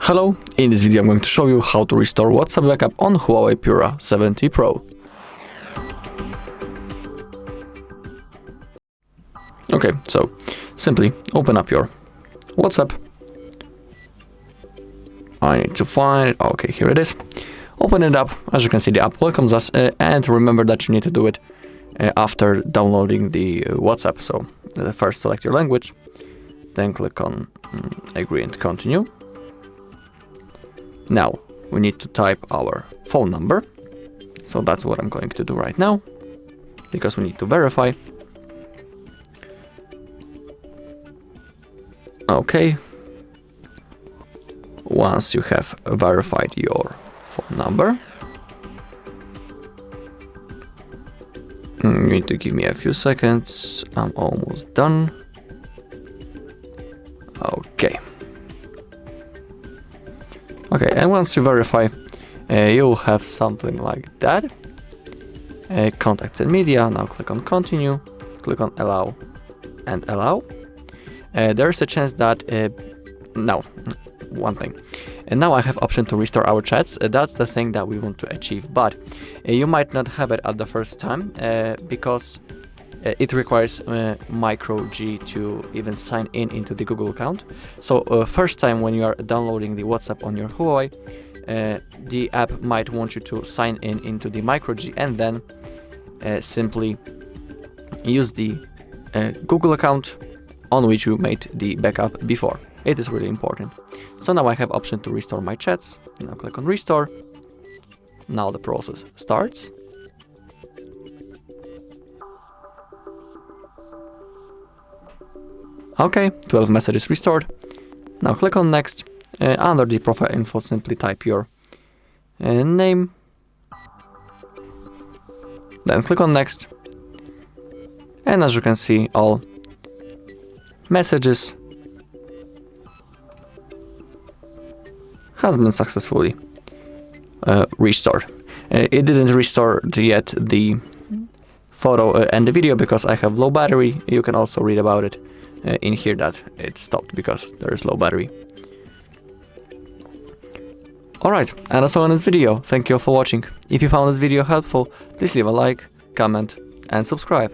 Hello, in this video I'm going to show you how to restore WhatsApp backup on HUAWEI Pura 70 Pro. Okay, so simply open up your WhatsApp. I need to find it. Okay, here it is. Open it up. As you can see, the app welcomes us, and remember that you need to do it after downloading the WhatsApp. So first select your language, then click on agree and continue. Now we need to type our phone number. So that's what I'm going to do right now, because we need to verify. Okay. Once you have verified your phone number, you need to give me a few seconds. I'm almost done. Okay. Okay, and once you verify, you'll have something like that. Contacts and media. Now click on continue, click on allow and allow. There's a chance that now one thing. And now I have option to restore our chats. That's the thing that we want to achieve, but you might not have it at the first time because it requires micro G to even sign in into the Google account. So first time when you are downloading the WhatsApp on your Huawei, the app might want you to sign in into the micro G and then simply use the Google account on which you made the backup before. It is really important. So now I have option to restore my chats. Now click on restore. Now the process starts. Okay, 12 messages restored. Now click on next. Under the profile info, simply type your name. Then click on next. And as you can see, all messages has been successfully restored. It didn't restore yet the photo and the video because I have low battery. You can also read about it in here that it stopped because there is low battery. Alright, and that's all in this video. Thank you all for watching. If you found this video helpful, please leave a like, comment and subscribe.